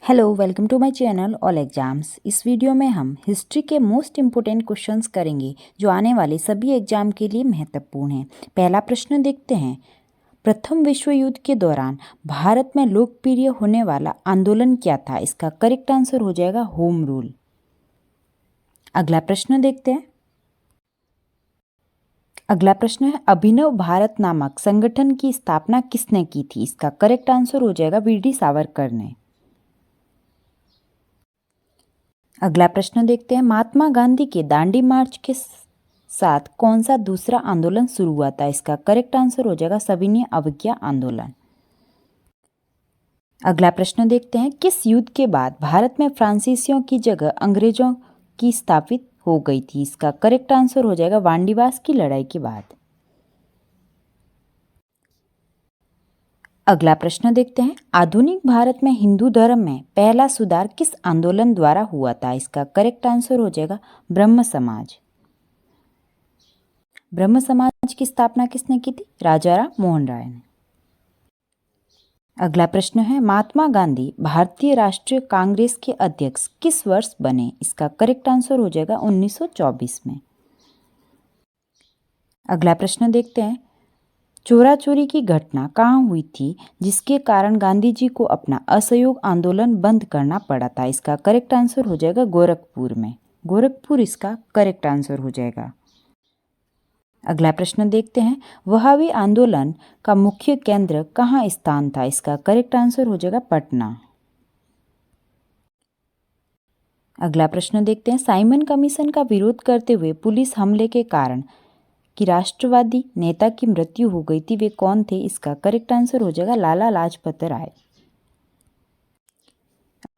Hello, welcome to my channel all exams. इस video में हम हिस्ट्री के मोस्ट इम्पोर्टेंट क्वेश्चंस करेंगे जो आने वाले सभी एग्जाम के लिए महत्वपूर्ण हैं। पहला प्रश्न देखते हैं, प्रथम विश्व युद्ध के दौरान भारत में लोकप्रिय होने वाला आंदोलन क्या था? इसका करेक्ट आंसर हो जाएगा होम रूल। अगला प्रश्न देखते हैं। अगला प्रश्न है, अभिनव भारत नामक संगठन की स्थापना किसने की थी? इसका करेक्ट आंसर हो जाएगा वीडी सावरकर ने। अगला प्रश्न देखते हैं, महात्मा गांधी के दांडी मार्च के साथ कौन सा दूसरा आंदोलन शुरू हुआ था? इसका करेक्ट आंसर हो जाएगा सविनय अवज्ञा आंदोलन। अगला प्रश्न देखते हैं, किस युद्ध के बाद भारत में फ्रांसीसियों की जगह अंग्रेजों की स्थापित हो गई थी? इसका करेक्ट आंसर हो जाएगा वांडीवास की लड़ाई के बाद। अगला प्रश्न देखते हैं, आधुनिक भारत में हिंदू धर्म में पहला सुधार किस आंदोलन द्वारा हुआ था? इसका करेक्ट आंसर हो जाएगा ब्रह्म समाज। ब्रह्म समाज की स्थापना किसने की थी? राजा राम मोहन राय ने। अगला प्रश्न है, महात्मा गांधी भारतीय राष्ट्रीय कांग्रेस के अध्यक्ष किस वर्ष बने? इसका करेक्ट आंसर हो जाएगा 1924 में। अगला प्रश्न देखते हैं, चोरा चोरी की घटना कहाँ हुई थी जिसके कारण गांधी जी को अपना असहयोग आंदोलन बंद करना पड़ा था? इसका करेक्ट आंसर हो जाएगा गोरखपुर में। गोरखपुर इसका करेक्ट आंसर हो जाएगा। अगला प्रश्न देखते हैं, वहाबी आंदोलन का मुख्य केंद्र कहाँ स्थान था? इसका करेक्ट आंसर हो जाएगा पटना। अगला प्रश्न देखते हैं, साइमन कमीशन का विरोध करते हुए पुलिस हमले के कारण कि राष्ट्रवादी नेता की मृत्यु हो गई थी, वे कौन थे? इसका करेक्ट आंसर हो जाएगा लाला लाजपत राय।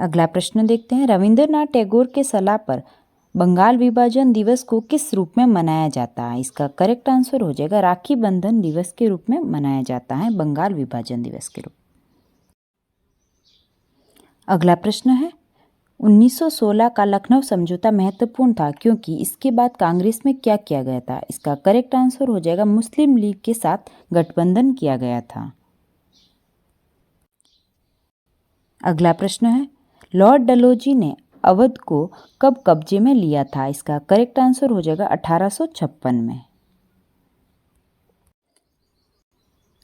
अगला प्रश्न देखते हैं, रविंद्रनाथ टैगोर के सलाह पर बंगाल विभाजन दिवस को किस रूप में मनाया जाता है? इसका करेक्ट आंसर हो जाएगा राखी बंधन दिवस के रूप में मनाया जाता है, बंगाल विभाजन दिवस के रूप। अगला प्रश्न है, 1916 का लखनऊ समझौता महत्वपूर्ण था क्योंकि इसके बाद कांग्रेस में क्या किया गया था? इसका करेक्ट आंसर हो जाएगा मुस्लिम लीग के साथ गठबंधन किया गया था। अगला प्रश्न है, लॉर्ड डलहौजी ने अवध को कब कब्जे में लिया था? इसका करेक्ट आंसर हो जाएगा 1856 में।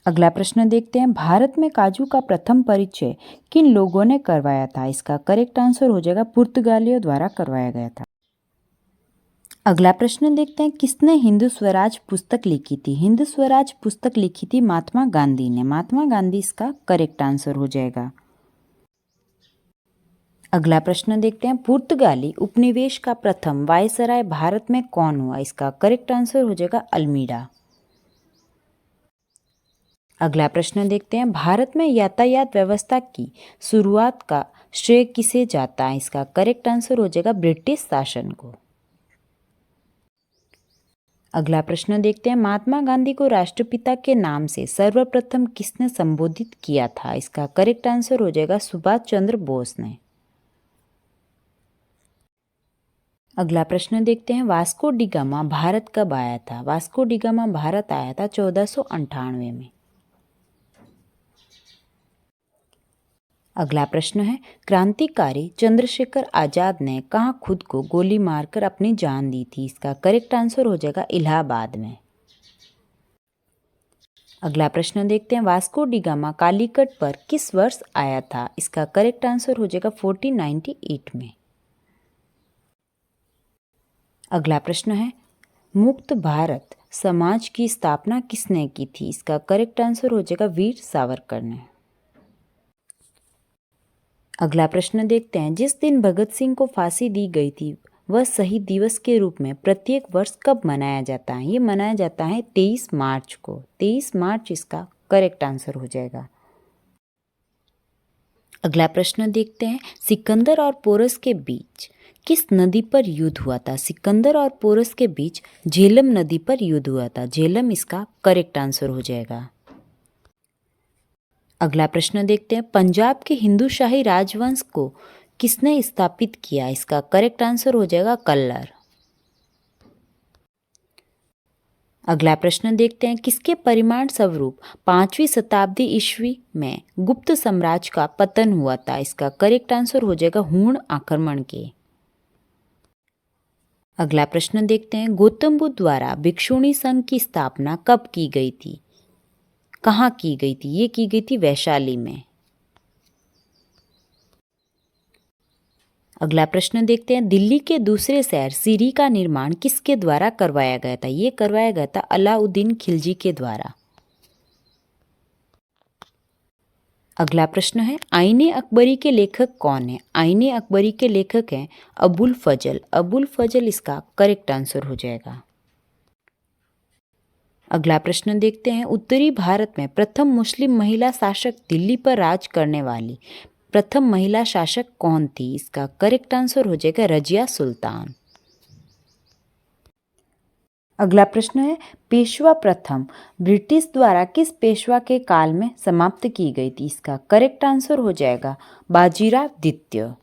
अगला प्रश्न देखते हैं, भारत में काजू का प्रथम परिचय किन लोगों ने करवाया था? इसका करेक्ट आंसर हो जाएगा पुर्तगालियों द्वारा करवाया गया था। अगला प्रश्न देखते हैं, किसने हिंदू स्वराज पुस्तक लिखी थी? हिंदू स्वराज पुस्तक लिखी थी महात्मा गांधी ने। महात्मा गांधी इसका करेक्ट आंसर हो जाएगा। अगला प्रश्न देखते हैं, पुर्तगाली उपनिवेश का प्रथम वायसराय भारत में कौन हुआ? इसका करेक्ट आंसर हो जाएगा अल्मीडा। अगला प्रश्न देखते हैं, भारत में यातायात व्यवस्था की शुरुआत का श्रेय किसे जाता है? इसका करेक्ट आंसर हो जाएगा ब्रिटिश शासन को। अगला प्रश्न देखते हैं, महात्मा गांधी को राष्ट्रपिता के नाम से सर्वप्रथम किसने संबोधित किया था? इसका करेक्ट आंसर हो जाएगा सुभाष चंद्र बोस ने। अगला प्रश्न देखते हैं, वास्को डी गामा भारत कब आया था? वास्को डी गामा भारत आया था 1498 में। अगला प्रश्न है, क्रांतिकारी चंद्रशेखर आजाद ने कहाँ खुद को गोली मारकर अपनी जान दी थी? इसका करेक्ट आंसर हो जाएगा इलाहाबाद में। अगला प्रश्न देखते हैं, वास्को डी गामा कालीकट पर किस वर्ष आया था? इसका करेक्ट आंसर हो जाएगा 1498 में। अगला प्रश्न है, मुक्त भारत समाज की स्थापना किसने की थी? इसका करेक्ट आंसर हो जाएगा वीर सावरकर ने। अगला प्रश्न देखते हैं, जिस दिन भगत सिंह को फांसी दी गई थी वह शहीद दिवस के रूप में प्रत्येक वर्ष कब मनाया जाता है? ये मनाया जाता है 23 मार्च को। 23 मार्च इसका करेक्ट आंसर हो जाएगा। अगला प्रश्न देखते हैं, सिकंदर और पोरस के बीच किस नदी पर युद्ध हुआ था? सिकंदर और पोरस के बीच झेलम नदी पर युद्ध हुआ था। झेलम इसका करेक्ट आंसर हो जाएगा। अगला प्रश्न देखते हैं, पंजाब के हिंदू शाही राजवंश को किसने स्थापित किया? इसका करेक्ट आंसर हो जाएगा कल्लर। अगला प्रश्न देखते हैं, किसके परिमाण स्वरूप 5वीं शताब्दी ईस्वी में गुप्त साम्राज्य का पतन हुआ था? इसका करेक्ट आंसर हो जाएगा हूण आक्रमण के। अगला प्रश्न देखते हैं, गौतम बुद्ध द्वारा भिक्षुणी संघ की स्थापना कब की गई थी? कहाँ की गई थी? ये की गई थी वैशाली में। अगला प्रश्न देखते हैं, दिल्ली के दूसरे शहर सीरी का निर्माण किसके द्वारा करवाया गया था? ये करवाया गया था अलाउद्दीन खिलजी के द्वारा। अगला प्रश्न है, आईने अकबरी के लेखक कौन है? आईने अकबरी के लेखक हैं अबुल फजल। अबुल फजल इसका करेक्ट आंसर हो जाएगा। अगला प्रश्न देखते हैं, उत्तरी भारत में प्रथम मुस्लिम महिला शासक दिल्ली पर राज करने वाली प्रथम महिला शासक कौन थी? इसका करेक्ट आंसर हो जाएगा रजिया सुल्तान। अगला प्रश्न है, पेशवा प्रथम ब्रिटिश द्वारा किस पेशवा के काल में समाप्त की गई थी? इसका करेक्ट आंसर हो जाएगा बाजीराव द्वितीय।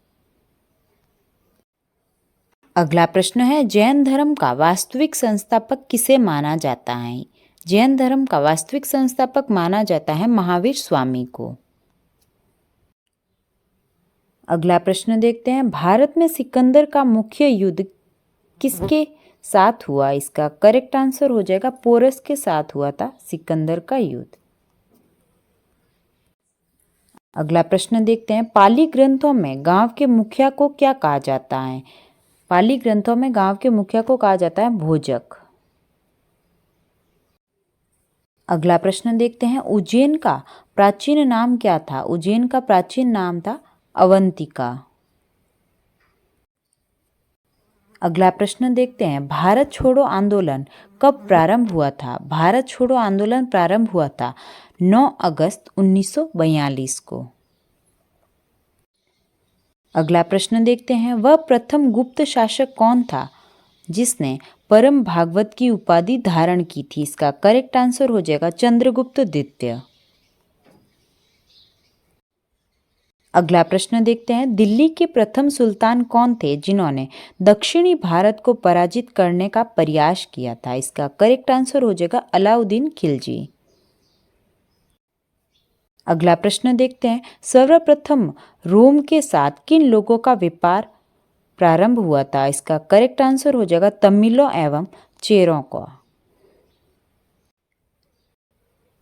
अगला प्रश्न है, जैन धर्म का वास्तविक संस्थापक किसे माना जाता है? जैन धर्म का वास्तविक संस्थापक माना जाता है महावीर स्वामी को। अगला प्रश्न देखते हैं, भारत में सिकंदर का मुख्य युद्ध किसके साथ हुआ? इसका करेक्ट आंसर हो जाएगा पोरस के साथ हुआ था सिकंदर का युद्ध। अगला प्रश्न देखते हैं, पाली ग्रंथों में गांव के मुखिया को क्या कहा जाता है? पाली ग्रंथों में गांव के मुखिया को कहा जाता है भोजक। अगला प्रश्न देखते हैं, उज्जैन का प्राचीन नाम क्या था? उज्जैन का प्राचीन नाम था अवंतिका। अगला प्रश्न देखते हैं, भारत छोड़ो आंदोलन कब प्रारंभ हुआ था? भारत छोड़ो आंदोलन प्रारंभ हुआ था 9 अगस्त 1942 को। अगला प्रश्न देखते हैं, वह प्रथम गुप्त शासक कौन था जिसने परम भागवत की उपाधि धारण की थी? इसका करेक्ट आंसर हो जाएगा चंद्रगुप्त द्वितीय। अगला प्रश्न देखते हैं, दिल्ली के प्रथम सुल्तान कौन थे जिन्होंने दक्षिणी भारत को पराजित करने का प्रयास किया था? इसका करेक्ट आंसर हो जाएगा अलाउद्दीन खिलजी। अगला प्रश्न देखते हैं, सर्वप्रथम रोम के साथ किन लोगों का व्यापार प्रारंभ हुआ था? इसका करेक्ट आंसर हो जाएगा तमिलों एवं चेरों का।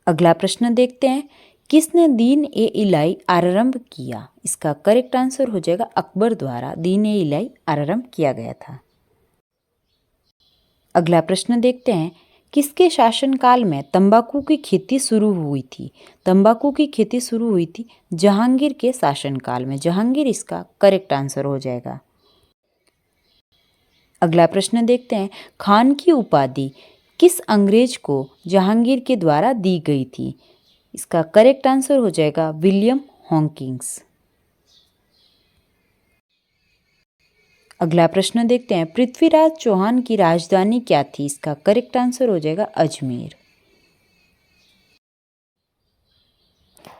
अगला प्रश्न देखते हैं, किसने दीन ए इलाही आरंभ किया? इसका करेक्ट आंसर हो जाएगा अकबर द्वारा दीन ए इलाही आरंभ किया गया था। अगला प्रश्न देखते हैं, किसके शासनकाल में तंबाकू की खेती शुरू हुई थी? तंबाकू की खेती शुरू हुई थी जहांगीर के शासनकाल में। जहांगीर इसका करेक्ट आंसर हो जाएगा। अगला प्रश्न देखते हैं, खान की उपाधि किस अंग्रेज को जहांगीर के द्वारा दी गई थी? इसका करेक्ट आंसर हो जाएगा विलियम हॉकिंस। अगला प्रश्न देखते हैं, पृथ्वीराज चौहान की राजधानी क्या थी? इसका करेक्ट आंसर हो जाएगा अजमेर।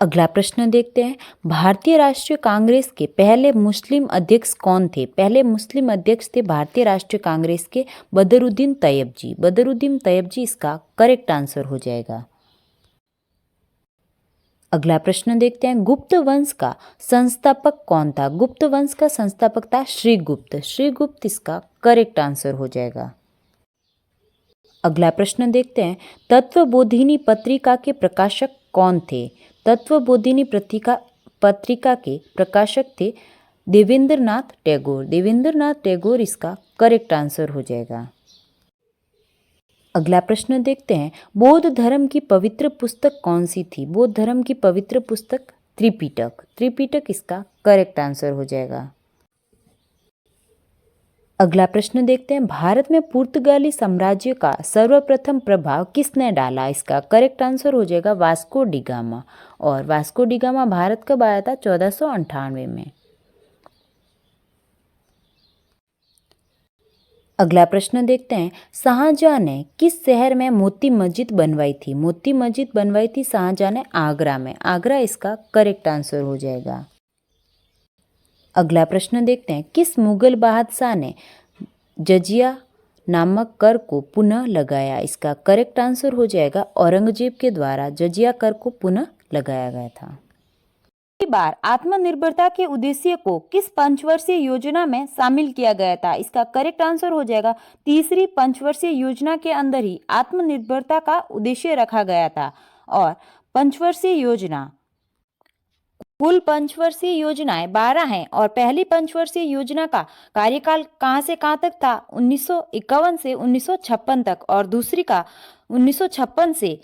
अगला प्रश्न देखते हैं, भारतीय राष्ट्रीय कांग्रेस के पहले मुस्लिम अध्यक्ष कौन थे? पहले मुस्लिम अध्यक्ष थे भारतीय राष्ट्रीय कांग्रेस के बदरुद्दीन तैयब जी। बदरुद्दीन तैयब जी इसका करेक्ट आंसर हो जाएगा। अगला प्रश्न देखते हैं, गुप्त वंश का संस्थापक कौन था? गुप्त वंश का संस्थापक था श्रीगुप्त। श्रीगुप्त इसका करेक्ट आंसर हो जाएगा। अगला प्रश्न देखते हैं, तत्वबोधिनी पत्रिका के प्रकाशक कौन थे? तत्वबोधिनी पत्रिका के प्रकाशक थे देवेंद्रनाथ टैगोर। देवेंद्रनाथ टैगोर इसका करेक्ट आंसर हो जाएगा। अगला प्रश्न देखते हैं, बौद्ध धर्म की पवित्र पुस्तक कौन सी थी? बौद्ध धर्म की पवित्र पुस्तक त्रिपिटक। त्रिपिटक इसका करेक्ट आंसर हो जाएगा। अगला प्रश्न देखते हैं, भारत में पुर्तगाली साम्राज्य का सर्वप्रथम प्रभाव किसने डाला? इसका करेक्ट आंसर हो जाएगा वास्को डी गामा। और वास्को डी गामा भारत कब आया था? 1498 में। अगला प्रश्न देखते हैं, शाहजहां ने किस शहर में मोती मस्जिद बनवाई थी? मोती मस्जिद बनवाई थी शाहजहां ने आगरा में। आगरा इसका करेक्ट आंसर हो जाएगा। अगला प्रश्न देखते हैं, किस मुगल बादशाह ने जजिया नामक कर को पुनः लगाया। इसका करेक्ट आंसर हो जाएगा औरंगजेब के द्वारा जजिया कर को पुनः लगाया गया था। पहली बार आत्मनिर्भरता के उद्देश्य को किस पंचवर्षीय योजना में शामिल किया गया था? इसका करेक्ट आंसर हो जाएगा तीसरी पंचवर्षीय योजना के अंदर ही आत्मनिर्भरता का उद्देश्य रखा गया था। और पंचवर्षीय योजना, कुल पंचवर्षीय योजनाएं 12 हैं और पहली पंचवर्षीय योजना का कार्यकाल कहां से कहां तक था? 1951 से 1956 तक, और दूसरी का 1956 से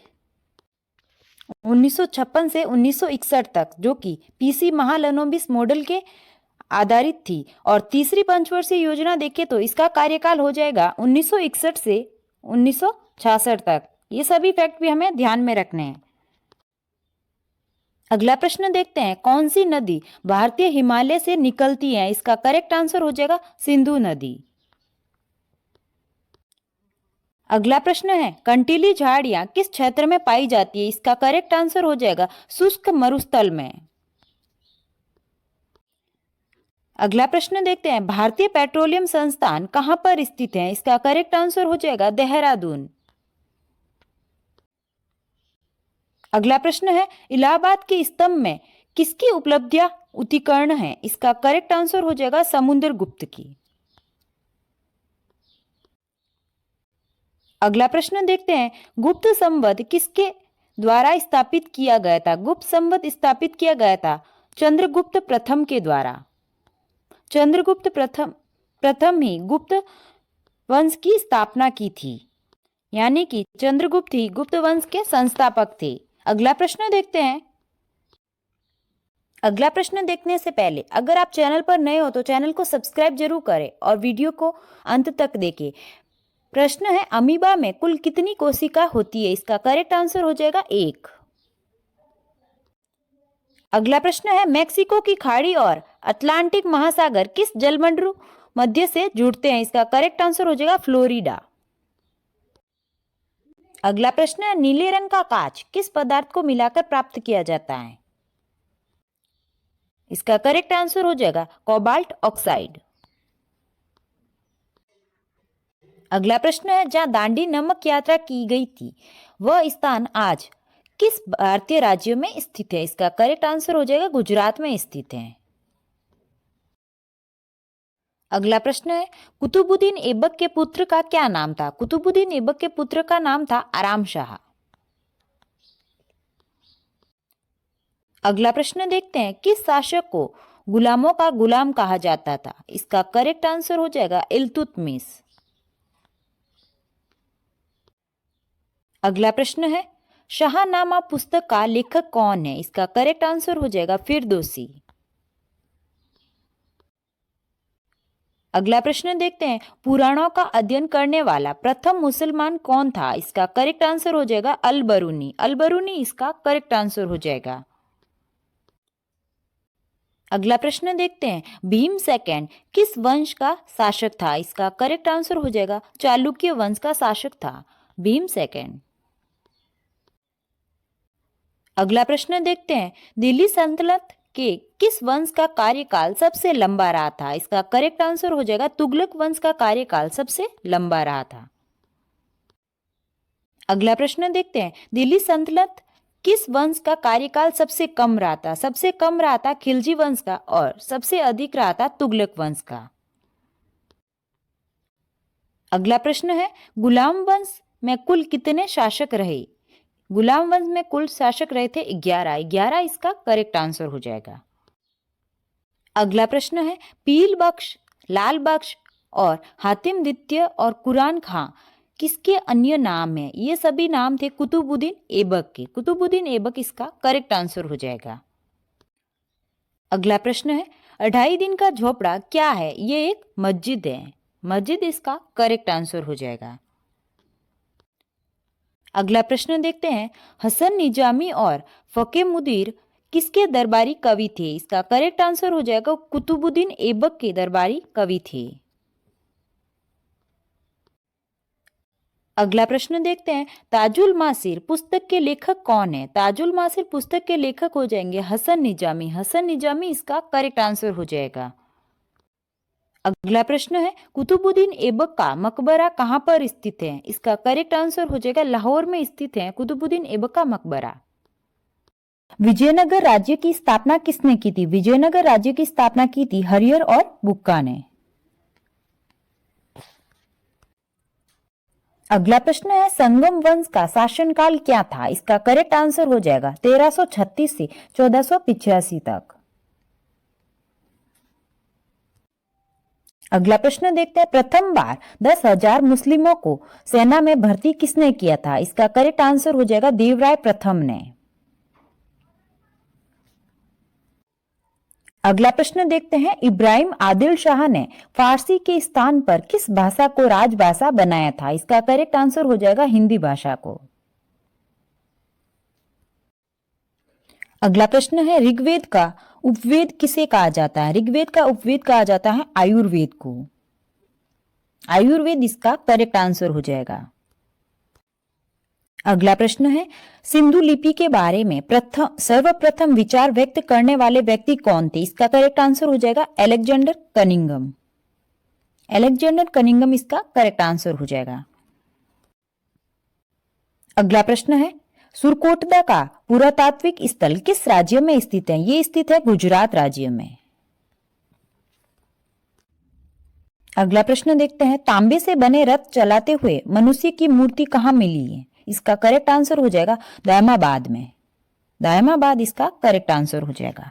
1961 तक, जो कि पीसी महालनोबिस मॉडल के आधारित थी। और तीसरी पंचवर्षीय योजना देखें तो इसका कार्यकाल हो जाएगा 1961 से 1966 तक। ये सभी फैक्ट भी हमें ध्यान में रखने हैं। अगला प्रश्न देखते हैं, कौन सी नदी भारतीय हिमालय से निकलती है? इसका करेक्ट आंसर हो जाएगा सिंधु नदी। अगला प्रश्न है, कंटीली झाड़ियां किस क्षेत्र में पाई जाती है? इसका करेक्ट आंसर हो जाएगा शुष्क मरुस्थल में। अगला प्रश्न देखते हैं, भारतीय पेट्रोलियम संस्थान कहां पर स्थित है? इसका करेक्ट आंसर हो जाएगा देहरादून। अगला प्रश्न है, इलाहाबाद के स्तंभ में किसकी उपलब्धियां उत्कीर्ण है? इसका करेक्ट आंसर हो जाएगा समुद्रगुप्त की। अगला प्रश्न देखते हैं, गुप्त संवत किसके द्वारा स्थापित किया गया था? गुप्त संवत स्थापित किया गया था चंद्रगुप्त प्रथम के द्वारा। चंद्रगुप्त प्रथम ही गुप्त वंश की स्थापना की थी, यानी कि चंद्रगुप्त ही गुप्त वंश के संस्थापक थे। अगला प्रश्न देखते हैं। अगला प्रश्न देखने से पहले अगर आप चैनल पर नए हो तो चैनल को सब्सक्राइब जरूर करें और वीडियो को अंत तक देखें। प्रश्न है, अमीबा में कुल कितनी कोशिका होती है? इसका करेक्ट आंसर हो जाएगा 1। अगला प्रश्न है, मेक्सिको की खाड़ी और अटलांटिक महासागर किस जलमंडल मध्य से जुड़ते हैं? इसका करेक्ट आंसर हो जाएगा फ्लोरिडा। अगला प्रश्न है, नीले रंग का कांच किस पदार्थ को मिलाकर प्राप्त किया जाता है? इसका करेक्ट आंसर हो जाएगा कोबाल्ट ऑक्साइड। अगला प्रश्न है, जहां दांडी नमक यात्रा की गई थी वह स्थान आज किस भारतीय राज्य में स्थित है? इसका करेक्ट आंसर हो जाएगा गुजरात में स्थित है। अगला प्रश्न है, कुतुबुद्दीन ऐबक के पुत्र का क्या नाम था? कुतुबुद्दीन ऐबक के पुत्र का नाम था आराम शाह। अगला प्रश्न देखते हैं, किस शासक को गुलामों का गुलाम कहा जाता था? इसका करेक्ट आंसर हो जाएगा इल्तुतमिश। अगला प्रश्न है, शाहनामा पुस्तक का लेखक कौन है? इसका करेक्ट आंसर हो जाएगा फिरदौसी। अगला प्रश्न देखते हैं, पुराणों का अध्ययन करने वाला प्रथम मुसलमान कौन था? इसका करेक्ट आंसर हो जाएगा अल बरूनी। अल बरूनी इसका करेक्ट आंसर हो जाएगा। अगला प्रश्न देखते हैं, भीम सेकंड किस वंश का शासक था? इसका करेक्ट आंसर हो जाएगा चालुक्य वंश का शासक था भीम सेकंड। अगला प्रश्न देखते हैं, दिल्ली सल्तनत के किस वंश का कार्यकाल सबसे लंबा रहा था? इसका करेक्ट आंसर हो जाएगा तुगलक वंश का कार्यकाल सबसे लंबा रहा था। अगला प्रश्न देखते हैं, दिल्ली सल्तनत किस वंश का कार्यकाल सबसे कम रहा था? सबसे कम रहा था खिलजी वंश का और सबसे अधिक रहा था तुगलक वंश का। अगला प्रश्न है, गुलाम वंश में कुल कितने शासक रहे? गुलाम वंश में कुल शासक रहे थे 11 इसका करेक्ट आंसर हो जाएगा। अगला प्रश्न है, पील बख्श, लाल बख्श और हातिम द्वितीय और कुरान खां किसके अन्य नाम हैं? ये सभी नाम थे कुतुबुद्दीन ऐबक के। कुतुबुद्दीन ऐबक इसका करेक्ट आंसर हो जाएगा। अगला प्रश्न है, 2.5 दिन का झोपड़ा क्या है? ये एक मस्जिद है। मस्जिद इसका करेक्ट आंसर हो जाएगा। अगला प्रश्न देखते हैं, हसन निजामी और फकीह मुदीर किसके दरबारी कवि थे? इसका करेक्ट आंसर हो जाएगा कुतुबुद्दीन ऐबक के दरबारी कवि थे। अगला प्रश्न देखते हैं, ताजुल मासिर पुस्तक के लेखक कौन है? ताजुल मासिर पुस्तक के लेखक हो जाएंगे हसन निजामी। हसन निजामी इसका करेक्ट आंसर हो जाएगा। अगला प्रश्न है कुतुबुद्दीन ऐबक का मकबरा कहाँ पर स्थित है? इसका करेक्ट आंसर हो जाएगा लाहौर में स्थित है कुतुबुद्दीन ऐबक का मकबरा। विजयनगर राज्य की स्थापना किसने की थी? विजयनगर राज्य की स्थापना की थी हरिहर और बुक्का ने। अगला प्रश्न है संगम वंश का शासनकाल क्या था? इसका करेक्ट आंसर हो जाएगा 1336 से 1485 तक। अगला प्रश्न देखते हैं प्रथम बार 10,000 मुस्लिमों को सेना में भर्ती किसने किया था? इसका करेक्ट आंसर हो जाएगा देवराय प्रथम ने। अगला प्रश्न देखते हैं इब्राहिम आदिल शाह ने फारसी के स्थान पर किस भाषा को राजभाषा बनाया था? इसका करेक्ट आंसर हो जाएगा हिंदी भाषा को। अगला प्रश्न है ऋग्वेद का उपवेद किसे कहा जाता है? ऋग्वेद का उपवेद कहा जाता है आयुर्वेद को। आयुर्वेद इसका करेक्ट आंसर हो जाएगा। अगला प्रश्न है सिंधु लिपि के बारे में सर्वप्रथम विचार व्यक्त करने वाले व्यक्ति कौन थे? इसका करेक्ट आंसर हो जाएगा अलेक्जेंडर कनिंघम। अलेक्जेंडर कनिंघम इसका करेक्ट आंसर हो जाएगा। अगला प्रश्न है सुरकोटदा का पुरातात्विक स्थल किस राज्य में स्थित है? ये स्थित है गुजरात राज्य में। अगला प्रश्न देखते हैं तांबे से बने रथ चलाते हुए मनुष्य की मूर्ति कहाँ मिली है? इसका करेक्ट आंसर हो जाएगा दायमाबाद में। दायमाबाद इसका करेक्ट आंसर हो जाएगा।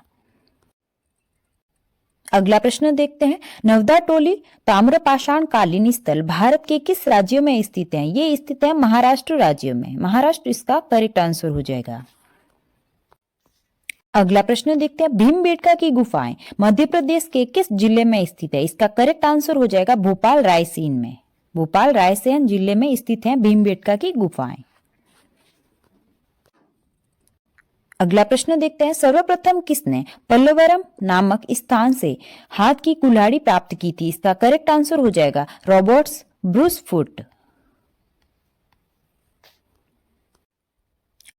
अगला प्रश्न देखते हैं नवदा टोली ताम्रपाषाण कालीन स्थल भारत के किस राज्य में स्थित है? ये स्थित है महाराष्ट्र राज्य में। महाराष्ट्र इसका करेक्ट आंसर हो जाएगा। अगला प्रश्न देखते हैं भीमबेटका की गुफाएं मध्य प्रदेश के किस जिले में स्थित है? इसका करेक्ट आंसर हो जाएगा भोपाल रायसेन में। भोपाल रायसेन जिले में स्थित है भीमबेटका की गुफाएं। अगला प्रश्न देखते हैं सर्वप्रथम किसने पल्लवरम नामक स्थान से हाथ की कुल्हाड़ी प्राप्त की थी? इसका करेक्ट आंसर हो जाएगा रॉबर्ट्स ब्रूस फुट।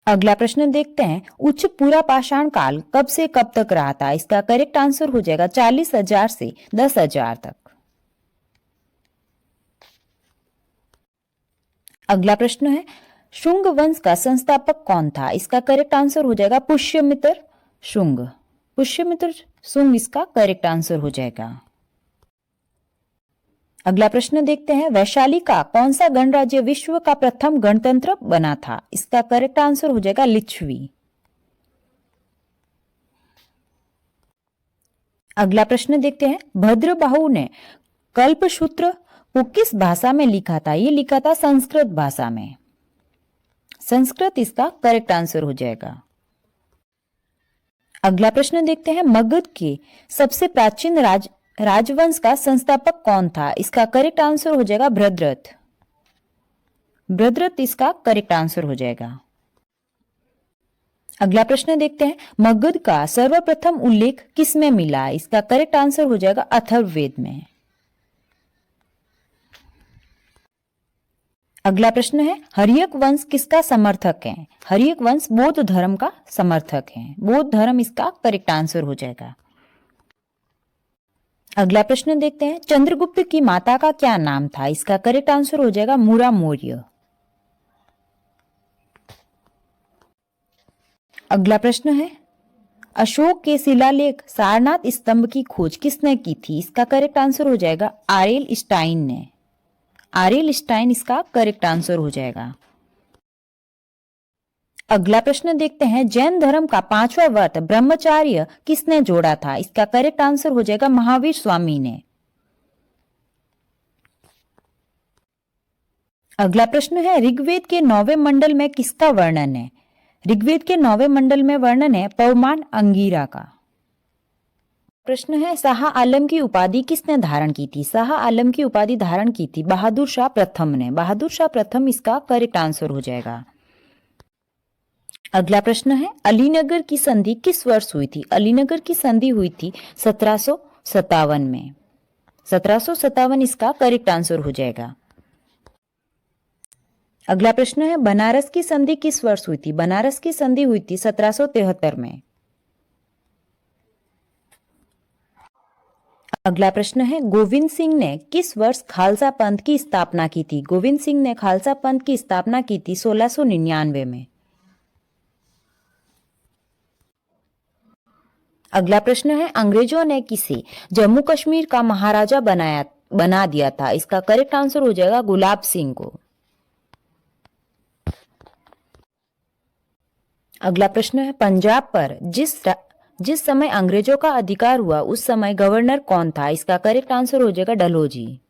अगला प्रश्न देखते हैं उच्च पूरा पाषाण काल कब से कब तक रहा था? इसका करेक्ट आंसर हो जाएगा 40,000 से 10,000 तक। अगला प्रश्न है शुंग वंश का संस्थापक कौन था? इसका करेक्ट आंसर हो जाएगा पुष्यमित्र शुंग। पुष्यमित्र शुंग इसका करेक्ट आंसर हो जाएगा। अगला प्रश्न देखते हैं वैशाली का कौन सा गणराज्य विश्व का प्रथम गणतंत्र बना था? इसका करेक्ट आंसर हो जाएगा लिच्छवी। अगला प्रश्न देखते हैं भद्रबाहु ने कल्पसूत्र को किस भाषा में लिखा था? ये लिखा था संस्कृत भाषा में। संस्कृत इसका करेक्ट आंसर हो जाएगा। अगला प्रश्न देखते हैं मगध के सबसे प्राचीन राजवंश का संस्थापक कौन था? इसका करेक्ट आंसर हो जाएगा भद्रथ। भद्रथ इसका करेक्ट आंसर हो जाएगा। अगला प्रश्न देखते हैं मगध का सर्वप्रथम उल्लेख किस में मिला? इसका करेक्ट आंसर हो जाएगा अथर्ववेद में। अगला प्रश्न है हर्यक वंश किसका समर्थक है? हर्यक वंश बौद्ध धर्म का समर्थक है। बौद्ध धर्म इसका करेक्ट आंसर हो जाएगा। अगला प्रश्न देखते हैं चंद्रगुप्त की माता का क्या नाम था? इसका करेक्ट आंसर हो जाएगा मुरा मौर्य। अगला प्रश्न है अशोक के शिलालेख सारनाथ स्तंभ की खोज किसने की थी? इसका करेक्ट आंसर हो जाएगा आरएल स्टाइन ने। आरएल स्टाइन इसका करेक्ट आंसर हो जाएगा। अगला प्रश्न देखते हैं जैन धर्म का 5वां व्रत ब्रह्मचार्य किसने जोड़ा था? इसका करेक्ट आंसर हो जाएगा महावीर स्वामी ने। अगला प्रश्न है ऋग्वेद के 9वें मंडल में किसका वर्णन है? ऋग्वेद के 9वें मंडल में वर्णन है पवमान अंगीरा का। प्रश्न है शाह आलम की उपाधि किसने धारण की थी? शाह आलम की उपाधि धारण की थी बहादुर शाह प्रथम ने। बहादुर शाह प्रथम इसका करेक्ट आंसर हो जाएगा। अगला प्रश्न है अलीनगर की संधि किस वर्ष हुई थी? अलीनगर की संधि हुई थी 1757 में। 1757 इसका करेक्ट आंसर हो जाएगा। अगला प्रश्न है बनारस की संधि किस वर्ष हुई थी? बनारस की संधि हुई थी 1773 में। अगला प्रश्न है, गोविंद सिंह ने किस वर्ष खालसा पंथ की स्थापना की थी? गोविंद सिंह ने खालसा पंथ की स्थापना की थी 1699 में। अगला प्रश्न है, अंग्रेजों ने किसे जम्मू कश्मीर का महाराजा बना दिया था? इसका करेक्ट आंसर हो जाएगा गुलाब सिंह को। अगला प्रश्न है, पंजाब पर जिस समय अंग्रेजों का अधिकार हुआ उस समय गवर्नर कौन था? इसका करेक्ट आंसर हो जाएगा डलहौजी।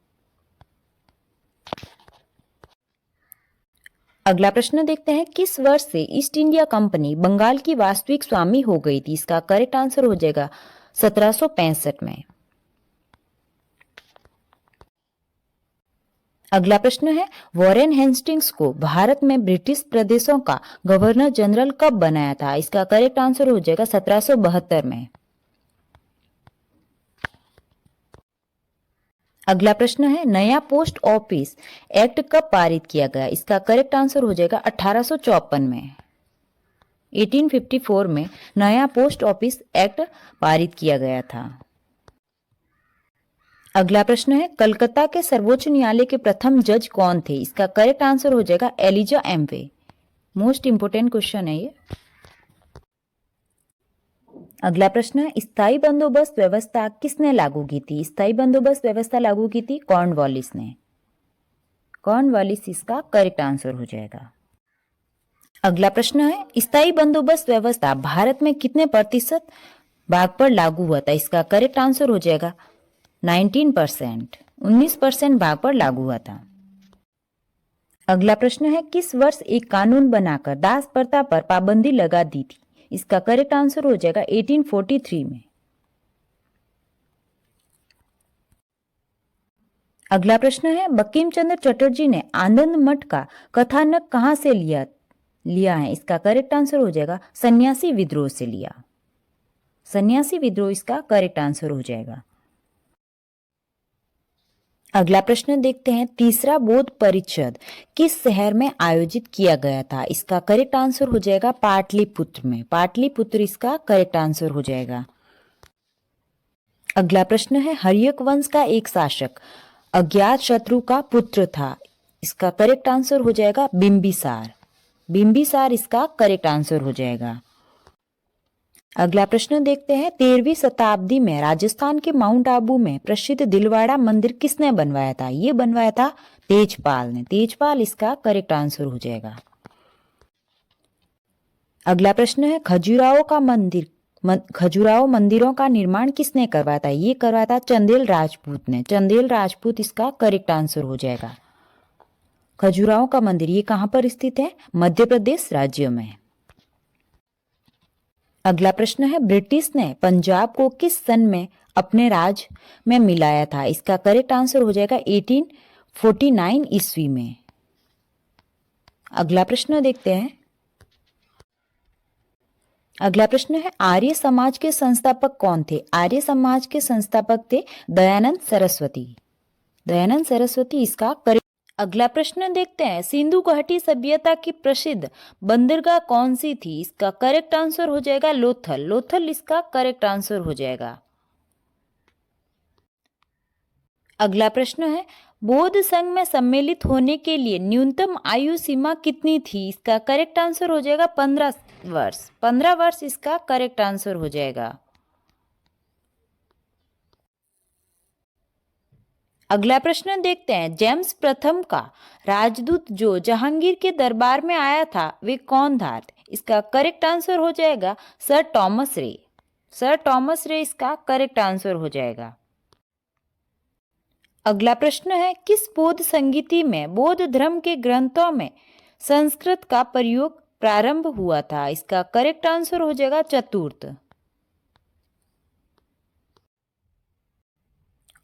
अगला प्रश्न देखते हैं, किस वर्ष से ईस्ट इंडिया कंपनी बंगाल की वास्तविक स्वामी हो गई थी? इसका करेक्ट आंसर हो जाएगा 1765 में। अगला प्रश्न है, वॉरेन हेस्टिंग्स को भारत में ब्रिटिश प्रदेशों का गवर्नर जनरल कब बनाया था? इसका करेक्ट आंसर हो जाएगा 1772 में। अगला प्रश्न है, नया पोस्ट ऑफिस एक्ट कब पारित किया गया? इसका करेक्ट आंसर हो जाएगा 1854 में। 1854 में नया पोस्ट ऑफिस एक्ट पारित किया गया था। अगला प्रश्न है, कलकत्ता के सर्वोच्च न्यायालय के प्रथम जज कौन थे? इसका करेक्ट आंसर हो जाएगा एलिजा एम्वे। मोस्ट इंपोर्टेंट क्वेश्चन है ये। अगला प्रश्न है, स्थायी बंदोबस्त व्यवस्था किसने लागू की थी? स्थायी बंदोबस्त व्यवस्था लागू की थी कॉर्नवालिस ने। कॉर्नवालिस इसका करेक्ट आंसर हो जाएगा। अगला प्रश्न है, स्थायी बंदोबस्त व्यवस्था भारत में कितने प्रतिशत भाग पर लागू हुआ था? इसका करेक्ट आंसर हो जाएगा 19%। 19% भाग पर लागू हुआ था। अगला प्रश्न है, किस वर्ष एक कानून बनाकर दास प्रथा पर पाबंदी लगा दी थी? इसका करेक्ट आंसर हो जाएगा 1843 में। अगला प्रश्न है, बंकिम चंद्र चटर्जी ने आनंद मठ का कथानक कहां से लिया है? इसका करेक्ट आंसर हो जाएगा सन्यासी विद्रोह से लिया। सन्यासी विद्रोह इसका करेक्ट आंसर हो जाएगा। अगला प्रश्न देखते हैं, तीसरा बौद्ध परिषद किस शहर में आयोजित किया गया था? इसका करेक्ट आंसर हो जाएगा पाटलिपुत्र में। पाटलिपुत्र इसका करेक्ट आंसर हो जाएगा। अगला प्रश्न है, हर्यक वंश का एक शासक अज्ञात शत्रु का पुत्र था। इसका करेक्ट आंसर हो जाएगा बिंबिसार। बिंबिसार इसका करेक्ट आंसर हो जाएगा। अगला प्रश्न देखते हैं, 13वीं शताब्दी में राजस्थान के माउंट आबू में प्रसिद्ध दिलवाड़ा मंदिर किसने बनवाया था? ये बनवाया था तेजपाल ने। तेजपाल इसका करेक्ट आंसर हो जाएगा। अगला प्रश्न है, खजुराहो मंदिरों का निर्माण किसने करवाया था? ये करवाया था चंदेल राजपूत ने। चंदेल राजपूत इसका करेक्ट आंसर हो जाएगा। खजुराहो का मंदिर ये कहां पर स्थित है? मध्य प्रदेश राज्य में। अगला प्रश्न है, ब्रिटिश ने पंजाब को किस सन में अपने राज में मिलाया था? इसका करेक्ट आंसर हो जाएगा 1849 ईस्वी में। अगला प्रश्न देखते हैं। अगला प्रश्न है, आर्य समाज के संस्थापक कौन थे? आर्य समाज के संस्थापक थे दयानंद सरस्वती। दयानंद सरस्वती इसका करेक्ट। अगला प्रश्न देखते हैं, सिंधु घाटी सभ्यता की प्रसिद्ध बंदरगाह कौन सी थी? इसका करेक्ट आंसर हो जाएगा लोथल। लोथल इसका करेक्ट आंसर हो जाएगा। अगला प्रश्न है, बौद्ध संघ में सम्मिलित होने के लिए न्यूनतम आयु सीमा कितनी थी? इसका करेक्ट आंसर हो जाएगा 15 वर्ष। 15 वर्ष इसका करेक्ट आंसर हो जाएगा। अगला प्रश्न देखते हैं, जेम्स प्रथम का राजदूत जो जहांगीर के दरबार में आया था वे कौन था? इसका करेक्ट आंसर हो जाएगा सर टॉमस रे। सर टॉमस रे इसका करेक्ट आंसर हो जाएगा। अगला प्रश्न है, किस बौद्ध संगीति में बौद्ध धर्म के ग्रंथों में संस्कृत का प्रयोग प्रारंभ हुआ था? इसका करेक्ट आंसर हो जाएगा चतुर्थ।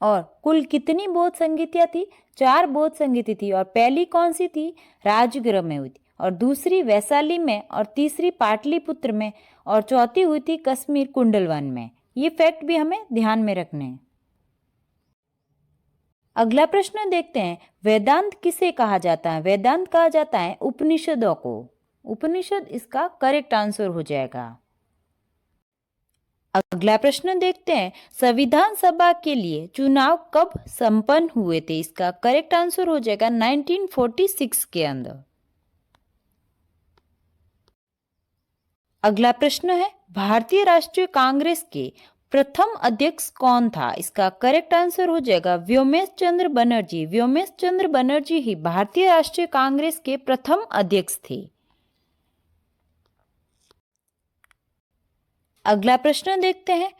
और कुल कितनी बौद्ध संगीतियाँ थी? 4 बौद्ध संगीति थी। और पहली कौन सी थी? राजगृह में हुई थी, और दूसरी वैशाली में, और तीसरी पाटलिपुत्र में, और चौथी हुई थी कश्मीर कुंडलवन में। ये फैक्ट भी हमें ध्यान में रखने हैं। अगला प्रश्न देखते हैं, वेदांत किसे कहा जाता है? वेदांत कहा जाता है उपनिषदों को। उपनिषद इसका करेक्ट आंसर हो जाएगा। अगला प्रश्न देखते हैं, संविधान सभा के लिए चुनाव कब संपन्न हुए थे? इसका करेक्ट आंसर हो जाएगा 1946 के अंदर। अगला प्रश्न है, भारतीय राष्ट्रीय कांग्रेस के प्रथम अध्यक्ष कौन था? इसका करेक्ट आंसर हो जाएगा व्योमेश चंद्र बनर्जी। व्योमेश चंद्र बनर्जी ही भारतीय राष्ट्रीय कांग्रेस के प्रथम अध्यक्ष थे। अगला प्रश्न देखते हैं,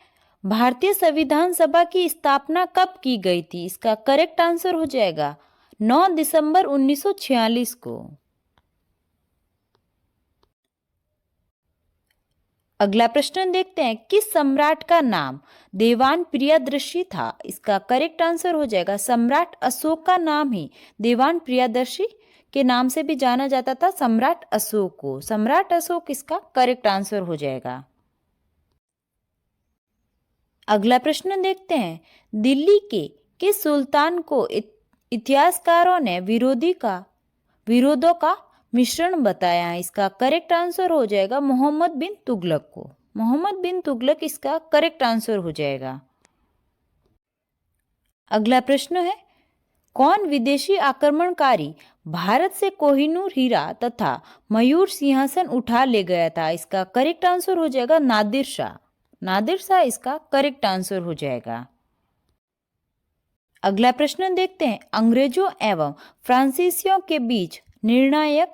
भारतीय संविधान सभा की स्थापना कब की गई थी? इसका करेक्ट आंसर हो जाएगा 9 दिसंबर 1946 को। अगला प्रश्न देखते हैं, किस सम्राट का नाम देवान प्रियदर्शी था? इसका करेक्ट आंसर हो जाएगा सम्राट अशोक का नाम ही देवान प्रियदर्शी के नाम से भी जाना जाता था, सम्राट अशोक को। सम्राट अशोक इसका करेक्ट आंसर हो जाएगा। अगला प्रश्न देखते हैं, दिल्ली के किस सुल्तान को इतिहासकारों ने विरोधों का मिश्रण बताया है? इसका करेक्ट आंसर हो जाएगा मोहम्मद बिन तुगलक को। मोहम्मद बिन तुगलक इसका करेक्ट आंसर हो जाएगा। अगला प्रश्न है, कौन विदेशी आक्रमणकारी भारत से कोहिनूर हीरा तथा मयूर सिंहासन उठा ले गया था? इसका करेक्ट आंसर हो जाएगा नादिर शाह। नादिर शाह इसका करेक्ट आंसर हो जाएगा। अगला प्रश्न देखते हैं, अंग्रेजों एवं फ्रांसीसियों के बीच निर्णायक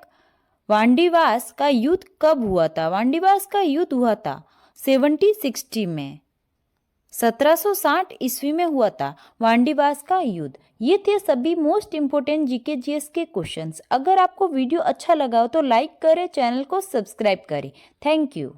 वांडीवास का युद्ध कब हुआ था? वांडीवास का युद्ध हुआ था 1760 में। 1760 ईस्वी में हुआ था वांडीवास का युद्ध। ये थे सभी मोस्ट इंपोर्टेंट जीके जीएस के क्वेश्चंस। अगर आपको वीडियो अच्छा लगा हो तो लाइक करें, चैनल को सब्सक्राइब करें। Thank you.